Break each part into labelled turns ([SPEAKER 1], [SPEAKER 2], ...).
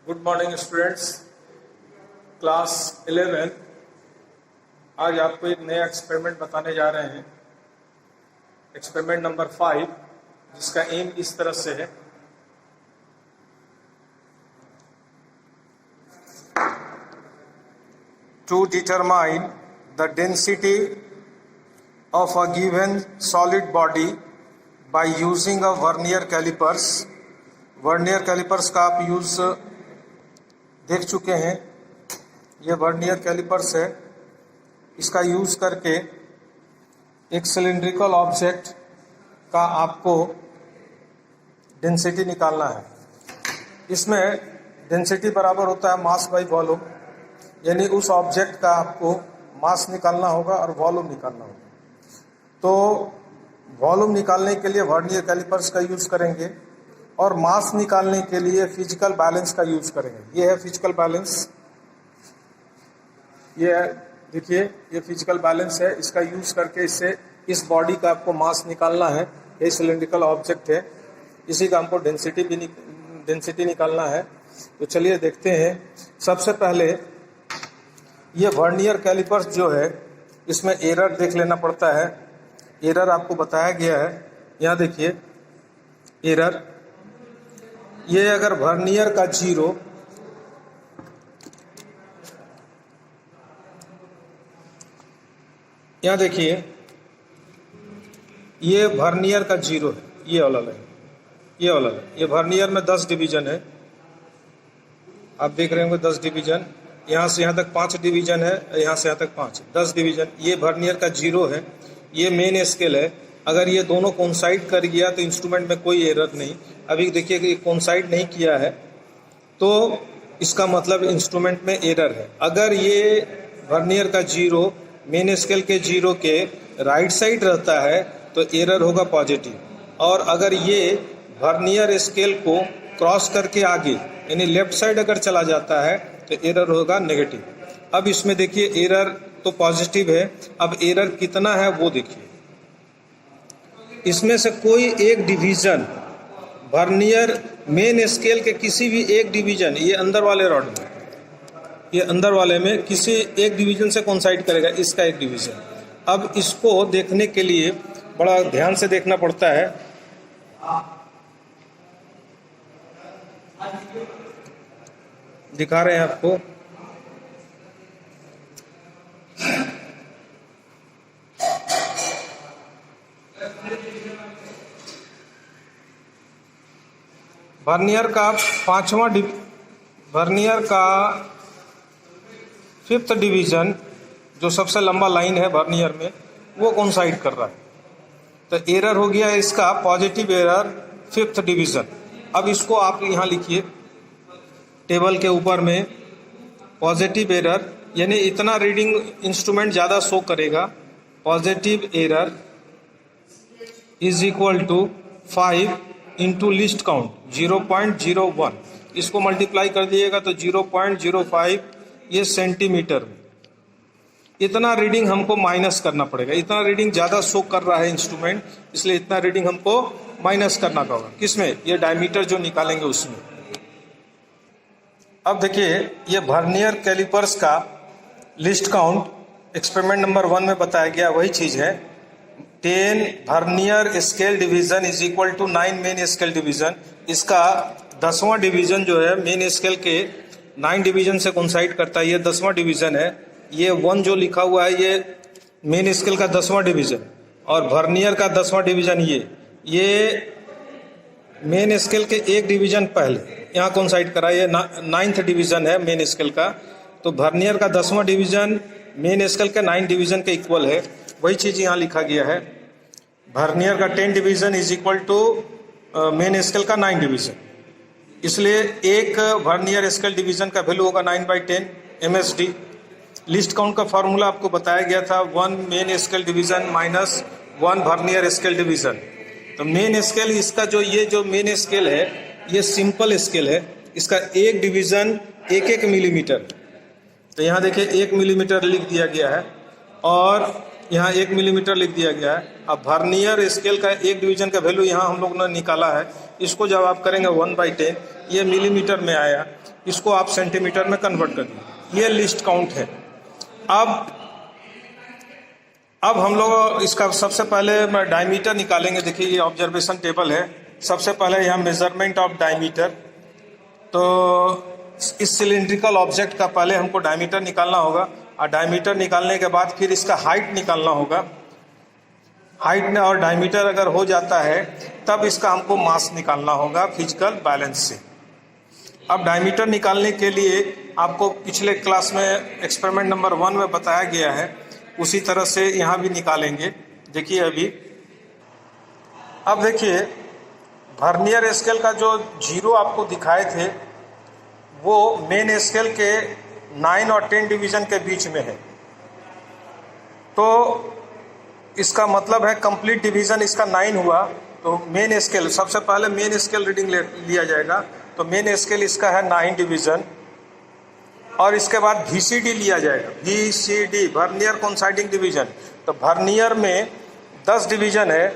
[SPEAKER 1] Good morning students, class 11। आज आपको एक नया एक्सपेरिमेंट बताने जा रहे हैं। एक्सपेरिमेंट नंबर 5, जिसका एम इस तरह से है। To determine the density of a given solid body by using a vernier calipers। Vernier calipers का आप यूज देख चुके हैं। ये वर्नियर कैलिपर्स है। इसका यूज करके एक सिलिंड्रिकल ऑब्जेक्ट का आपको डेंसिटी निकालना है। इसमें डेंसिटी बराबर होता है मास बाई वॉल्यूम, यानी उस ऑब्जेक्ट का आपको मास निकालना होगा और वॉल्यूम निकालना होगा। तो वॉल्यूम निकालने के लिए वर्नियर कैलिपर्स का यूज करेंगे और मास निकालने के लिए फिजिकल बैलेंस का यूज करेंगे। ये है फिजिकल बैलेंस, ये है, देखिए ये फिजिकल बैलेंस है। इसका यूज करके इससे इस बॉडी का आपको मास निकालना है। ये सिलिंड्रिकल ऑब्जेक्ट है, इसी का हमको डेंसिटी निकालना है। तो चलिए देखते हैं। सबसे पहले ये वर्नियर कैलिपर्स जो है, इसमें एरर देख लेना पड़ता है। एरर आपको बताया गया है, यहाँ देखिए एरर। ये अगर वर्नियर का 0, यहाँ देखिए ये वर्नियर का 0 है, ये वाला लाइन, ये वाला लाइन। ये वर्नियर में 10 डिवीजन है, आप देख रहे होंगे 10 डिवीजन। यहाँ से यहाँ तक 5 डिवीजन है, यहाँ से यहाँ तक 5, 10 डिवीजन। ये वर्नियर का 0 है, ये मेन स्केल है। अगर ये दोनों कोइंसाइड कर गया तो इंस्ट्रूमेंट में कोई एरर नहीं। अभी देखिए कि कोइंसाइड नहीं किया है, तो इसका मतलब इंस्ट्रूमेंट में एरर है। अगर ये वर्नियर का 0 मेन स्केल के 0 के राइट साइड रहता है तो एरर होगा पॉजिटिव, और अगर ये वर्नियर स्केल को क्रॉस करके आगे यानी लेफ्ट साइड अगर चला जाता है तो एरर होगा नेगेटिव। अब इसमें देखिए एरर तो पॉजिटिव है। अब एरर कितना है वो देखिए। इसमें से कोई एक डिवीजन वर्नियर मेन स्केल के किसी भी एक डिवीजन, ये अंदर वाले रॉड में, ये अंदर वाले में किसी एक डिवीजन से कोइंसाइड करेगा, इसका एक डिवीजन। अब इसको देखने के लिए बड़ा ध्यान से देखना पड़ता है। दिखा रहे हैं आपको। वर्नियर का वर्नियर का 5th डिवीजन, जो सबसे लंबा लाइन है वर्नियर में, वो कोइंसाइड कर रहा है। तो एरर हो गया इसका पॉजिटिव एरर 5th डिवीजन। अब इसको आप यहाँ लिखिए टेबल के ऊपर में, पॉजिटिव एरर यानी इतना रीडिंग इंस्ट्रूमेंट ज़्यादा शो करेगा। Positive error is equal to 5 into least count 0.01। इसको मल्टीप्लाई कर दिएगा तो 0.05 ये सेंटीमीटर में। इतना रीडिंग हमको माइनस करना पड़ेगा। इतना रीडिंग ज़्यादा शो कर रहा है इंस्ट्रूमेंट, इसलिए इतना रीडिंग हमको माइनस करना होगा। किसमें? ये डायमीटर जो निकालेंगे उसमें। अब देखिए ये वर्नियर कैलिपर्स का लिस्ट काउंट एक्सपेरिमेंट नंबर 1 में बताया गया वही चीज़ है। 10 vernier scale division is equal to 9 main scale division. इसका 10वां डिवीजन जो है मेन स्केल के 9 डिवीजन से कोइंसाइड करता है। ये 10वां डिवीजन है। ये 1 जो लिखा हुआ है ये मेन स्केल का 10वां डिवीजन, और वर्नियर का 10वां डिवीजन ये मेन स्केल के एक डिवीजन पहले यहाँ कोइंसाइड करा। ये 9th डिवीजन है मेन स्केल का। तो वर्नियर का 10वां डिवीजन मेन स्केल के 9 डिवीजन के इक्वल है। वही चीज़ यहाँ लिखा गया है। वर्नियर का 10 division is equal to main scale का 9 डिवीजन। इसलिए एक वर्नियर स्केल डिवीजन का वैल्यू होगा 9/10 MSD। लिस्ट काउंट का फॉर्मूला आपको बताया गया था 1 main scale division minus 1 vernier scale division. तो मेन स्केल इसका जो मेन स्केल है ये सिंपल स्केल है। इसका एक डिवीजन 1 मिलीमीटर। तो यहाँ देखिए 1 मिलीमीटर लिख दिया गया है, और यहाँ 1 मिलीमीटर लिख दिया गया है। अब वर्नियर स्केल का एक डिवीजन का वैल्यू यहाँ हम लोग ने निकाला है। इसको जब आप करेंगे 1/10, ये मिलीमीटर में आया, इसको आप सेंटीमीटर में कन्वर्ट कर दीजिए। ये लिस्ट काउंट है। अब हम लोग इसका सबसे पहले डायमीटर निकालेंगे। देखिए ये ऑब्जर्वेशन टेबल है। सबसे पहले यहाँ मेजरमेंट ऑफ डायमीटर। तो इस सिलिंड्रिकल ऑब्जेक्ट का पहले हमको डायमीटर निकालना होगा, और डायमीटर निकालने के बाद फिर इसका हाइट निकालना होगा। हाइट और डायमीटर अगर हो जाता है तब इसका हमको मास निकालना होगा फिजिकल बैलेंस से। अब डायमीटर निकालने के लिए आपको पिछले क्लास में एक्सपेरिमेंट नंबर 1 में बताया गया है, उसी तरह से यहाँ भी निकालेंगे। देखिए अब देखिए वर्नियर स्केल का जो 0 आपको दिखाए थे वो मेन स्केल के 9 और 10 डिवीजन के बीच में है। तो इसका मतलब है कंप्लीट डिवीजन इसका 9 हुआ। तो मेन स्केल, सबसे पहले मेन स्केल रीडिंग लिया जाएगा। तो मेन स्केल इसका है 9 डिवीजन, और इसके बाद VCD लिया जाएगा। VCD vernier coinciding division. तो वर्नियर में 10 डिवीजन है।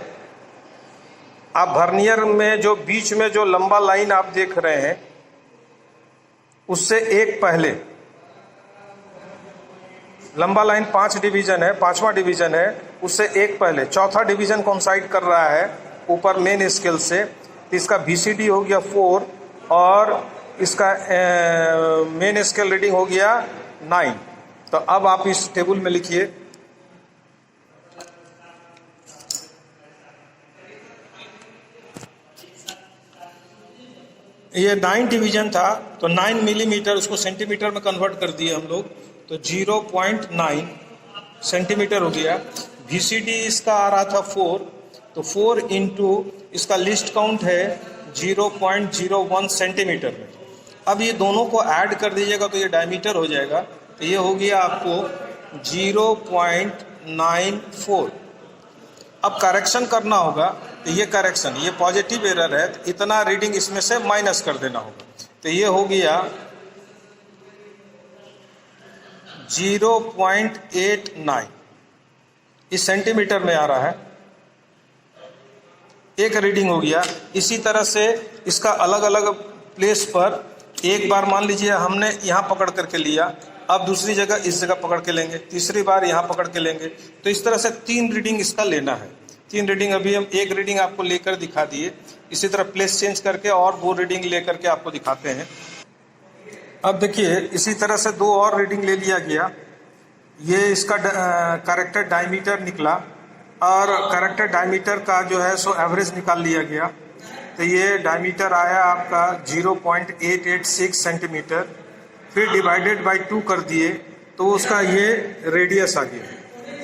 [SPEAKER 1] आप वर्नियर में जो बीच में जो लंबा लाइन आप देख रहे हैं उससे एक पहले लंबा लाइन 5 डिवीजन है, 5वां डिवीजन है, उससे एक पहले चौथा डिवीजन कोइंसाइड कर रहा है ऊपर मेन स्केल से। तो इसका VCD हो गया 4 और इसका मेन स्केल रीडिंग हो गया 9। तो अब आप इस टेबल में लिखिए। ये 9 डिवीजन था, तो 9 मिलीमीटर उसको सेंटीमीटर में कन्वर्ट कर दिए हम लोग। तो 0.9 सेंटीमीटर हो गया। VCD इसका आ रहा था 4, तो 4 इंटू इसका लिस्ट काउंट है 0.01 सेंटीमीटर में। अब ये दोनों को ऐड कर दीजिएगा तो ये डायमीटर हो जाएगा। तो ये हो गया आपको 0.94। अब करेक्शन करना होगा। तो ये करेक्शन, ये पॉजिटिव एरर है, तो इतना रीडिंग इसमें से माइनस कर देना होगा। तो ये हो गया 0.89। इस सेंटीमीटर में आ रहा है, एक रीडिंग हो गया। इसी तरह से इसका अलग अलग प्लेस पर एक बार मान लीजिए हमने यहाँ पकड़ करके लिया, अब दूसरी जगह इस जगह पकड़ के लेंगे, तीसरी बार यहाँ पकड़ के लेंगे। तो इस तरह से 3 रीडिंग इसका लेना है। 3 रीडिंग अभी हम एक रीडिंग आपको लेकर दिखा दिए। इसी तरह प्लेस चेंज करके और 2 रीडिंग लेकर के आपको दिखाते हैं। अब देखिए इसी तरह से 2 और रीडिंग ले लिया गया। ये इसका करेक्टेड डायमीटर निकला, और करेक्टेड डायमीटर का जो है सो एवरेज निकाल लिया गया। तो ये डायमीटर आया आपका 0.886 सेंटीमीटर, फिर डिवाइडेड बाय 2 कर दिए तो उसका ये रेडियस आ गया।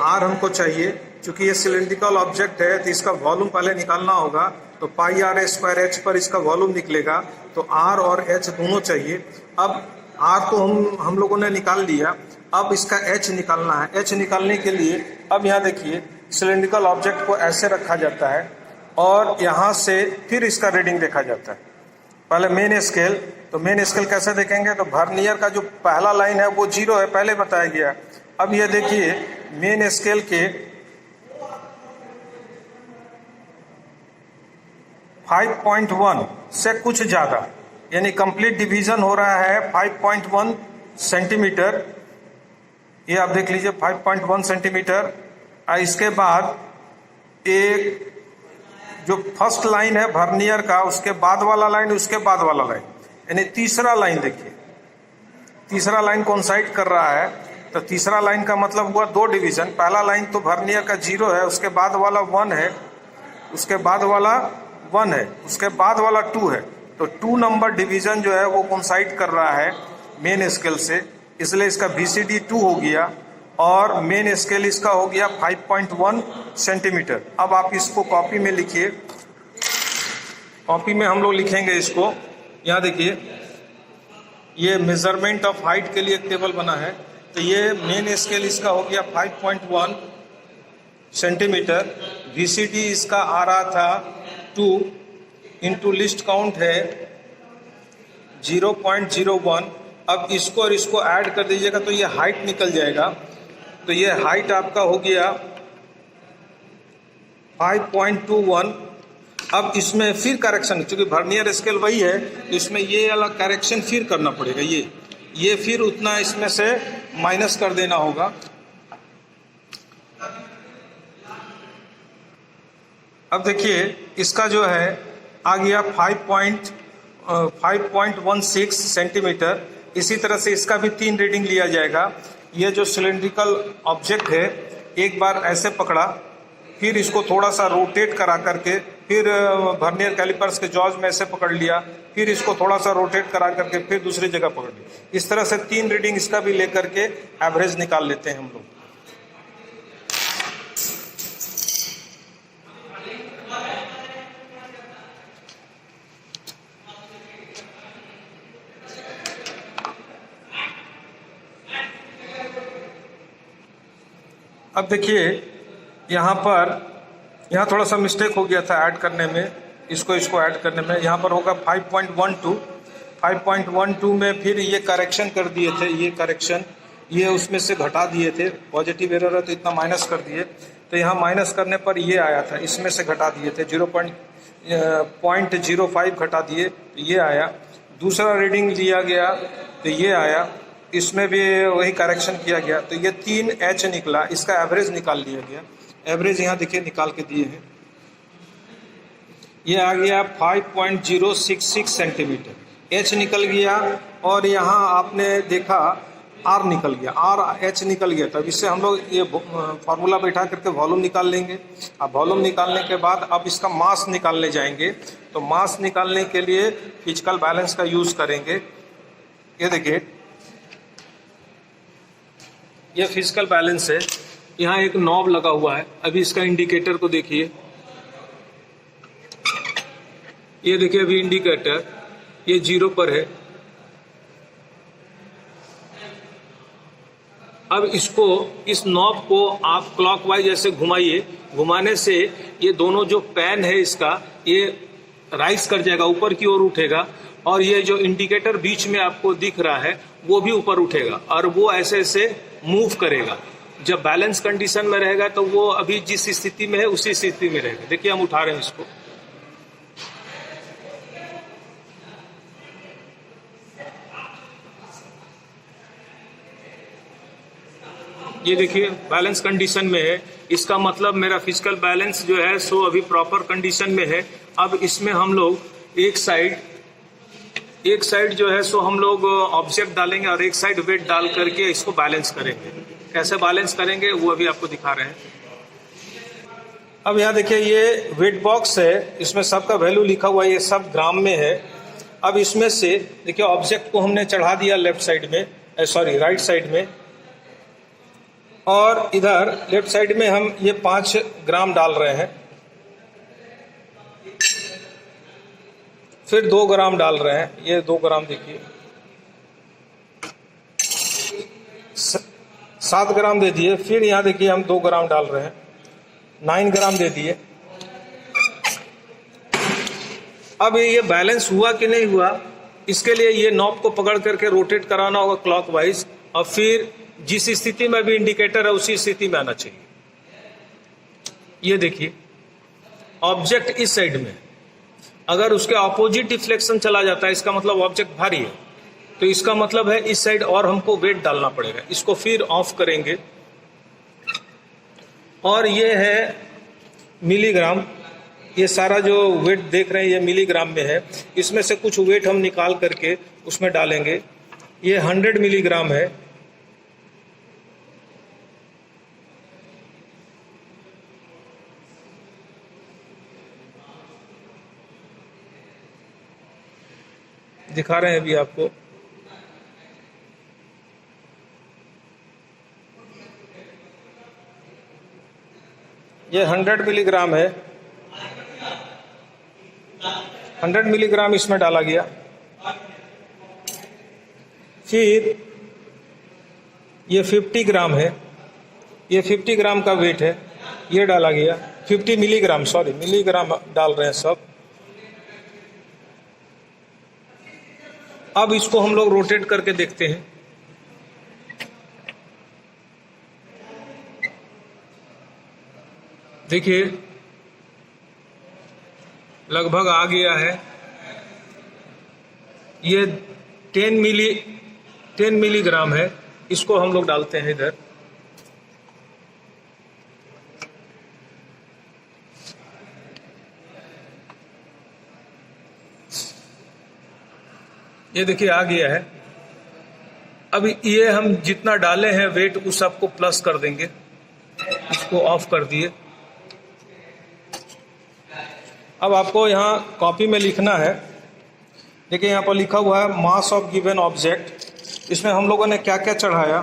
[SPEAKER 1] R हमको चाहिए, क्योंकि ये सिलेंड्रिकल ऑब्जेक्ट है तो इसका वॉल्यूम पहले निकालना होगा। तो πr² पर इसका वॉल्यूम निकलेगा। तो R और H दोनों चाहिए। अब R तो हम लोगों ने निकाल लिया, अब इसका H निकालना है। H निकालने के लिए अब यहाँ देखिए सिलेंड्रिकल ऑब्जेक्ट को ऐसे रखा जाता है और यहाँ से फिर इसका रीडिंग देखा जाता है। पहले मेन स्केल, तो मेन स्केल कैसे देखेंगे? तो वर्नियर का जो पहला लाइन है वो 0 है, पहले बताया गया। अब ये देखिए मेन स्केल के 5.1 से कुछ ज्यादा, यानी कंप्लीट डिवीजन हो रहा है 5.1 सेंटीमीटर। ये आप देख लीजिए 5.1 सेंटीमीटर। इसके बाद एक जो फर्स्ट लाइन है वर्नियर का, उसके बाद वाला लाइन, उसके बाद वाला लाइन, यानी तीसरा लाइन देखिए, तीसरा लाइन कोइंसाइड कर रहा है। तो तीसरा लाइन का मतलब हुआ 2 डिवीजन। पहला लाइन तो वर्नियर का 0 है, उसके बाद वाला 1 है, उसके बाद वाला 1 है, उसके बाद वाला 2 है। तो 2 नंबर डिवीजन जो है वो कोइंसाइड कर रहा है मेन स्केल से, इसलिए इसका VCD 2 हो गया और मेन स्केल इसका हो गया 5.1 सेंटीमीटर। अब आप इसको कॉपी में लिखिए। कॉपी में हम लोग लिखेंगे इसको। यहाँ देखिए ये मेजरमेंट ऑफ हाइट के लिए एक टेबल बना है। तो ये मेन स्केल इसका हो गया 5.1 सेंटीमीटर। VCD इसका आ रहा था 2 इंटू लिस्ट काउंट है 0.01। अब इसको और इसको ऐड कर दीजिएगा तो ये हाइट निकल जाएगा। तो ये हाइट आपका हो गया 5.21। अब इसमें फिर करेक्शन, क्योंकि वर्नियर स्केल वही है, तो इसमें ये वाला करेक्शन फिर करना पड़ेगा। ये फिर उतना इसमें से माइनस कर देना होगा। अब देखिए इसका जो है आ गया 5.16 सेंटीमीटर। इसी तरह से इसका भी 3 रीडिंग लिया जाएगा। ये जो सिलेंड्रिकल ऑब्जेक्ट है, एक बार ऐसे पकड़ा, फिर इसको थोड़ा सा रोटेट करा करके, फिर वर्नियर कैलिपर्स के जॉज में ऐसे पकड़ लिया, फिर इसको थोड़ा सा रोटेट करा करके फिर दूसरी जगह पकड़ लिया। इस तरह से 3 रीडिंग इसका भी लेकर के एवरेज निकाल लेते हैं हम लोग। अब देखिए यहाँ थोड़ा सा मिस्टेक हो गया था ऐड करने में, इसको ऐड करने में। यहाँ पर होगा 5.12 में फिर ये करेक्शन कर दिए थे, ये करेक्शन ये उसमें से घटा दिए थे। पॉजिटिव एरर है तो इतना माइनस कर दिए, तो यहाँ माइनस करने पर ये आया था, इसमें से घटा दिए थे 0.05 घटा दिए तो ये आया। दूसरा रीडिंग लिया गया तो ये आया, इसमें भी वही करेक्शन किया गया तो ये 3H निकला। इसका एवरेज निकाल लिया गया। एवरेज यहाँ देखिए निकाल के दिए हैं, ये आ गया 5.066 सेंटीमीटर। H निकल गया और यहाँ आपने देखा R निकल गया, RH निकल गया। तब इससे हम लोग ये फार्मूला बैठा करके वॉल्यूम निकाल लेंगे। अब वॉल्यूम निकालने के बाद अब इसका मास निकालने जाएंगे, तो मास निकालने के लिए फिजिकल बैलेंस का यूज करेंगे। ये देखिए ये फिजिकल बैलेंस है, यहाँ एक नॉब लगा हुआ है। अभी इसका इंडिकेटर को देखिए, ये देखिए अभी इंडिकेटर ये 0 पर है। अब इसको, इस नॉब को आप क्लॉकवाइज ऐसे घुमाइए, घुमाने से ये दोनों जो पैन है इसका ये राइज कर जाएगा, ऊपर की ओर उठेगा, और ये जो इंडिकेटर बीच में आपको दिख रहा है वो भी ऊपर उठेगा और वो ऐसे ऐसे मूव करेगा। जब बैलेंस कंडीशन में रहेगा तो वो अभी जिस स्थिति में है उसी स्थिति में रहेगा। देखिए हम उठा रहे हैं इसको, ये देखिए बैलेंस कंडीशन में है। इसका मतलब मेरा फिजिकल बैलेंस जो है सो अभी प्रॉपर कंडीशन में है। अब इसमें हम लोग एक साइड जो है सो हम लोग ऑब्जेक्ट डालेंगे और एक साइड वेट डाल करके इसको बैलेंस करेंगे। कैसे बैलेंस करेंगे वो अभी आपको दिखा रहे हैं। अब यहाँ देखिए ये वेट बॉक्स है, इसमें सबका वैल्यू लिखा हुआ है, ये सब ग्राम में है। अब इसमें से देखिए ऑब्जेक्ट को हमने चढ़ा दिया लेफ्ट साइड में, राइट साइड में, और इधर लेफ्ट साइड में हम ये 5 ग्राम डाल रहे हैं, फिर 2 ग्राम डाल रहे हैं, ये 2 ग्राम देखिए, 7 ग्राम दे दिए। फिर यहाँ देखिए हम 2 ग्राम डाल रहे हैं, 9 ग्राम दे दिए। अब ये बैलेंस हुआ कि नहीं हुआ, इसके लिए ये नॉब को पकड़ करके रोटेट कराना होगा क्लॉकवाइज, और फिर जिस स्थिति में भी इंडिकेटर है उसी स्थिति में आना चाहिए। ये देखिए ऑब्जेक्ट इस साइड में, अगर उसके ऑपोजिट डिफ्लेक्शन चला जाता है इसका मतलब ऑब्जेक्ट भारी है, तो इसका मतलब है इस साइड और हमको वेट डालना पड़ेगा। इसको फिर ऑफ करेंगे, और ये है मिलीग्राम। ये सारा जो वेट देख रहे हैं ये मिलीग्राम में है। इसमें से कुछ वेट हम निकाल करके उसमें डालेंगे। ये 100 मिलीग्राम है। दिखा रहे हैं अभी आपको, ये 100 मिलीग्राम है। 100 मिलीग्राम इसमें डाला गया। फिर ये 50 ग्राम है, ये 50 ग्राम का वेट है, ये डाला गया। 50 मिलीग्राम, सॉरी मिलीग्राम डाल रहे हैं सब। अब इसको हम लोग रोटेट करके देखते हैं। देखिए लगभग आ गया है। ये 10 मिलीग्राम है, इसको हम लोग डालते हैं इधर। ये देखिए आ गया है। अब ये हम जितना डाले हैं वेट उस सबको प्लस कर देंगे। इसको ऑफ कर दिए। अब आपको यहाँ कॉपी में लिखना है। देखिए यहाँ पर लिखा हुआ है मास ऑफ गिवन ऑब्जेक्ट। इसमें हम लोगों ने क्या क्या चढ़ाया,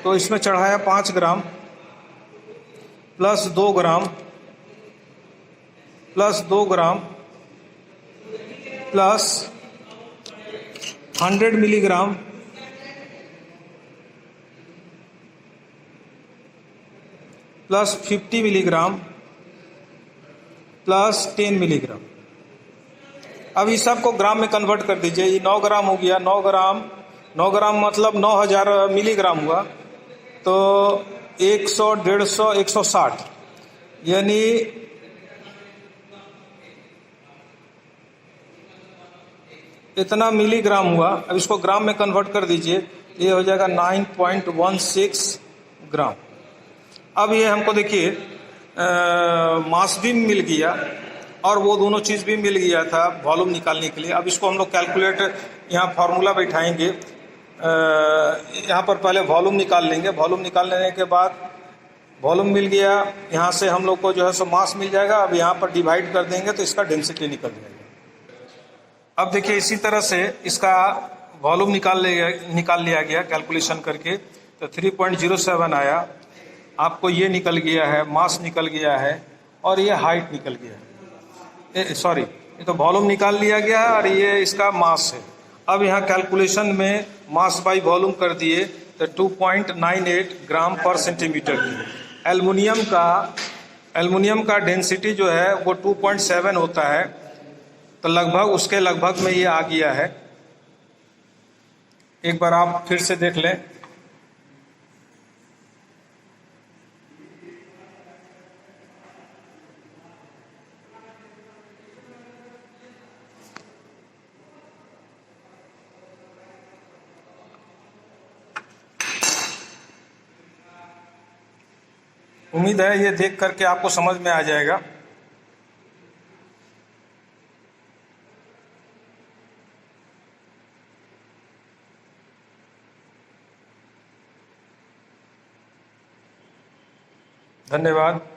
[SPEAKER 1] तो इसमें चढ़ाया 5 gram plus 2 gram plus 2 gram plus 100 milligram plus 50 milligram plus 10 milligram. अब इस सब को ग्राम में कन्वर्ट कर दीजिए। ये 9 ग्राम हो गया। 9 ग्राम मतलब 9000 मिलीग्राम हुआ। तो 100, 150, 160 यानी इतना मिलीग्राम हुआ। अब इसको ग्राम में कन्वर्ट कर दीजिए। ये हो जाएगा 9.16 ग्राम। अब ये हमको देखिए मास भी मिल गया और वो दोनों चीज़ भी मिल गया था वॉल्यूम निकालने के लिए। अब इसको हम लोग कैलकुलेट यहाँ फार्मूला बैठाएंगे। यहाँ पर पहले वॉल्यूम निकाल लेंगे। वॉल्यूम निकाल लेने के बाद वॉल्यूम मिल गया, यहाँ से हम लोग को जो है सो मास मिल जाएगा। अब यहाँ पर डिवाइड कर देंगे तो इसका डेंसिटी निकल जाएगा। अब देखिए इसी तरह से इसका वॉल्यूम निकाल लिया गया कैलकुलेशन करके। तो 3.07 आया। आपको ये निकल गया है, मास निकल गया है और ये हाइट निकल गया है। सॉरी, ये तो वॉल्यूम निकाल लिया गया है और ये इसका मास है। अब यहाँ कैलकुलेशन में मास बाई वॉल्यूम कर दिए तो 2.98 ग्राम पर सेंटीमीटर। एल्युमिनियम का डेंसिटी जो है वो 2.7 होता है। तो लगभग उसके लगभग में ये आ गया है। एक बार आप फिर से देख लें। उम्मीद है ये देख करके आपको समझ में आ जाएगा। धन्यवाद।